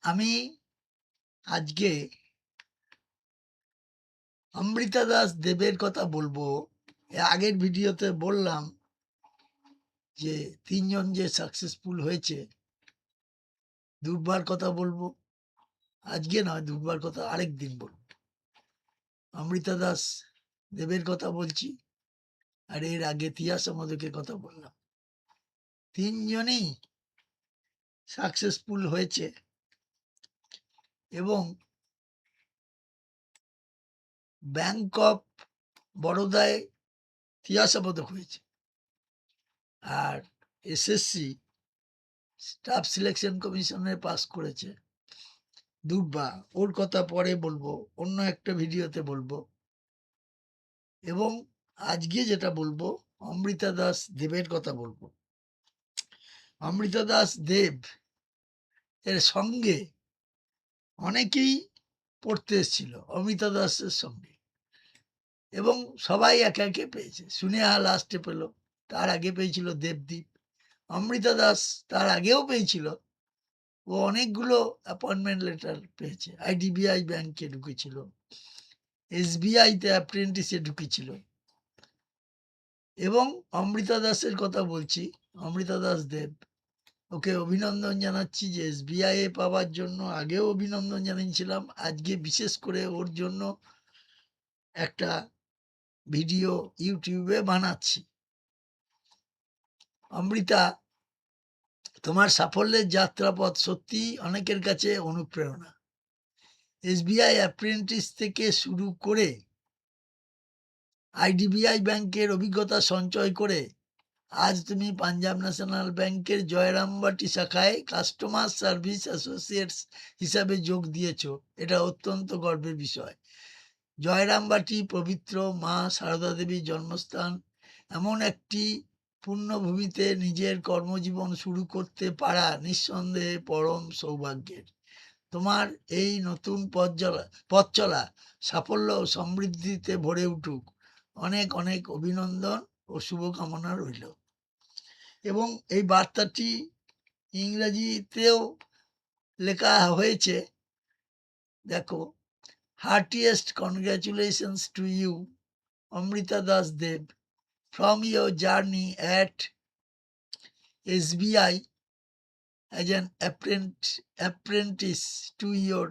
আমি আজকে অমৃতা দাস দেবের কথা বলবো। এর আগের ভিডিওতে বললাম যে ৩ জন যে সাকসেসফুল হয়েছে, দুর্বার কথা বলবো। আজকে নয়, দুর্বার কথা আরেকদিন বলবো। অমৃতা দাস দেবের কথা বলছি, আর এর আগে তিয়াস আমাদেরকে কথা বললাম। ৩ জনেই সাকসেসফুল হয়েছে এবং ব্যাংক অফ বরোদায় তিয়াস পদক হয়েছে। আর এসএসসি স্টাফ সিলেকশন কমিশনে পাস করেছে দুর্বা। ওর কথা পরে বলবো, অন্য একটা ভিডিওতে বলবো। এবং আজকে যেটা বলবো, অমৃতা দাস দেবের কথা বলবো। অমৃতা দাস দেব এর সঙ্গে অনেকেই পড়তে এসেছিল অমৃতা দাসের সঙ্গে, এবং সবাই একে একে পেয়েছে। সুনেহা লাস্টে পেল, তার আগে পেয়েছিল দেবদীপ। অমৃতা দাস তার আগেও পেয়েছিল। ও অনেকগুলো অ্যাপয়েন্টমেন্ট লেটার পেয়েছে। আইডিবিআই ব্যাংকে ঢুকেছিল, এসবিআইতে অ্যাপ্রেন্টিসে ঢুকেছিল। এবং অমৃতা দাসের কথা বলছি, অমৃতা দাস দেব, ওকে অভিনন্দন জানাচ্ছি যে এসবিআই এ পাওয়ার জন্য আগেও অভিনন্দন জানিয়েছিলাম। আজকে বিশেষ করে ওর জন্য একটা ভিডিও ইউটিউবে বানাচ্ছি। অমৃতা, তোমার সাফল্যের যাত্রাপথ সত্যিই অনেকের কাছে অনুপ্রেরণা। এসবিআই অ্যাপ্রেন্টিস থেকে শুরু করে আইডিবিআই ব্যাংকের অভিজ্ঞতা সঞ্চয় করে আজ তুমি পাঞ্জাব ন্যাশনাল ব্যাংকের জয়রামবাটি শাখায় কাস্টমার সার্ভিস অ্যাসোসিয়েটস হিসাবে যোগ দিয়েছ। এটা অত্যন্ত গর্বের বিষয়। জয়রামবাটি পবিত্র মা সারদা দেবীর জন্মস্থান। এমন একটি পুণ্যভূমিতে নিজের কর্মজীবন শুরু করতে পারা নিঃসন্দেহে পরম সৌভাগ্যের। তোমার এই নতুন পথ চলা সাফল্য ও সমৃদ্ধিতে ভরে উঠুক। অনেক অনেক অভিনন্দন ও শুভকামনা রইল। এবং এই বার্তাটি ইংরাজিতেও লেখা হয়েছে। দেখো, heartiest congratulations to you Amrita Das Deb from your journey at SBI as an apprentice to your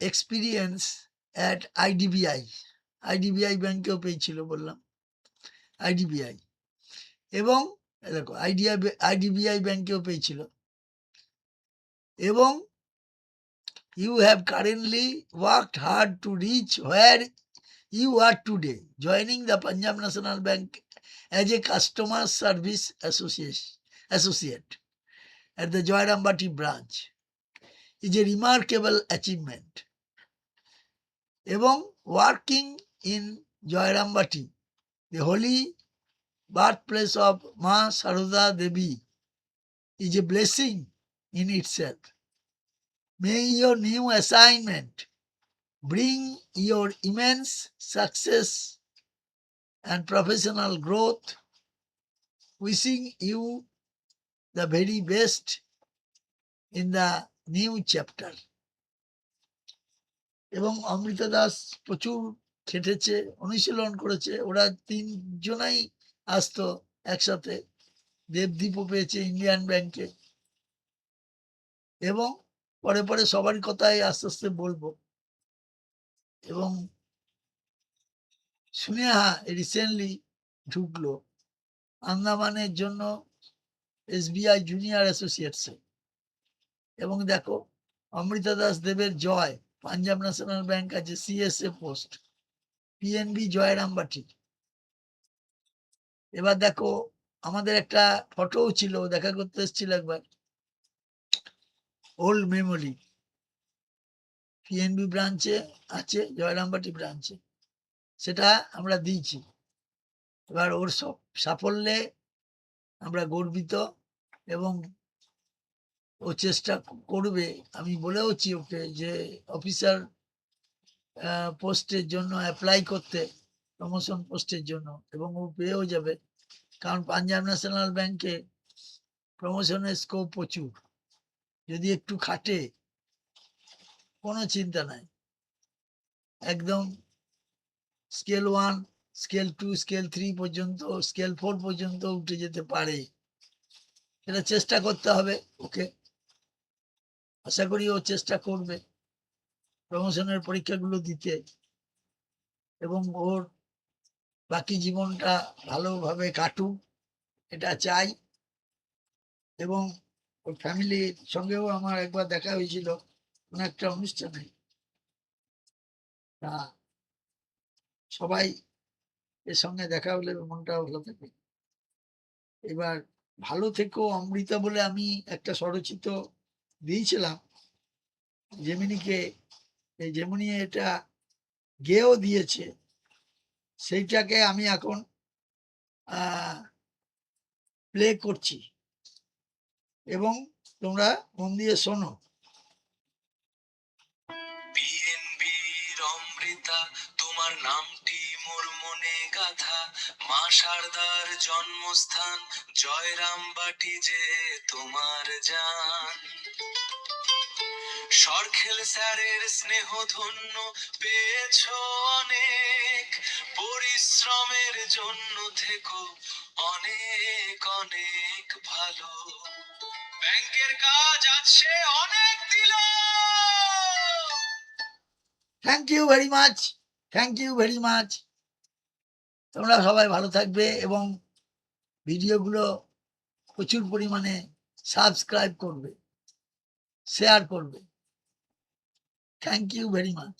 experience at IDBI. IDBI ব্যাংকেও পেয়েছিল বললাম, আইডিবিআই। এবং দেখো, আইডিবিআই ব্যাংকেও পেয়েছিল। এবং you have currently worked hard to reach where you are today, joining the Punjab National Bank as a customer service associate at the Joyrambati branch is a remarkable achievement. এবং working in Joyrambati, the holy birthplace of Ma Saroda Devi, is a blessing in itself. May your new assignment bring your immense success and professional growth. Wishing you the very best in the new chapter. এবং অমৃতা দাস প্রচুর খেটেছে, অনুশীলন করেছে। ওরা ৩ জনাই আসতো একসাথে। দেবদীপও পেয়েছে Indian ব্যাংকে। এবং পরে পরে সবারই কথাই আস্তে আস্তে বলবো। এবং সুনেহা রিসেন্টলি ঢুকলো আন্দামানের জন্য এসবিআই জুনিয়র অ্যাসোসিয়েটসে। এবং দেখো, অমৃতা দাস দেবের জয়, পাঞ্জাব ন্যাশনাল ব্যাংক আছে সিএসএ পোস্ট, পিএনবি জয়রামবাটি। এবার দেখো, আমাদের একটা ফটোও ছিল, দেখা করতে এসেছিল একবার, ওল্ড মেমোরি। পিএনবি ব্রাঞ্চে আছে, জয়রামবাটি ব্রাঞ্চে, সেটা আমরা দিয়েছি। এবার ওর সব সাফল্যে আমরা গর্বিত। এবং ও চেষ্টা করবে, আমি বলেওছি ওকে যে অফিসার পোস্টের জন্য অ্যাপ্লাই করতে, প্রমোশন পোস্টের জন্য, এবং ও পেয়েও যাবে। কারণ পাঞ্জাব ন্যাশনাল ব্যাংকে প্রমোশনের স্কোপ প্রচুর। যদি একটু খাটে কোনো চিন্তা নাই, একদম স্কেল 1, স্কেল 2, স্কেল 3 পর্যন্ত, স্কেল 4 পর্যন্ত উঠে যেতে পারে। এটা চেষ্টা করতে হবে ওকে। আশা করি ও চেষ্টা করবে প্রমোশনের পরীক্ষাগুলো দিতে এবং ওর বাকি জীবনটা ভালোভাবে কাটুক, এটা চাই। এবং ওর ফ্যামিলির সঙ্গেও আমার একবার দেখা হয়েছিল কোনো একটা অনুষ্ঠানে। তা সবাই এর সঙ্গে দেখা হলে মনটা ভালো থাকে। এবার ভালো থেকো অমৃতা বলে আমি একটা স্বরচিত দিয়েছিলাম জেমিনিকে, এই জেমিনি এটা গেয়েও দিয়েছে, সেইটাকে আমি এখন প্লে করছি এবং তোমরা মন দিয়ে শোনো। বিএনবির অমৃতা, তোমার নামটি মোর মনে গাথা। মা শারদার জন্মস্থান জয়রামবাটি যে তোমার জান। সরখেল স্যারের স্নেহ ধন্য পেয়েছো অনেক, পরিশ্রমের জন্য থেকো অনেক অনেক ভালো। ব্যাংকের কাজ আছে অনেক দিল। Thank you very much, thank you very much. তোমরা সবাই ভালো থাকবে এবং ভিডিওগুলো প্রচুর পরিমাণে সাবস্ক্রাইব করবে, শেয়ার করবে। Thank you very much.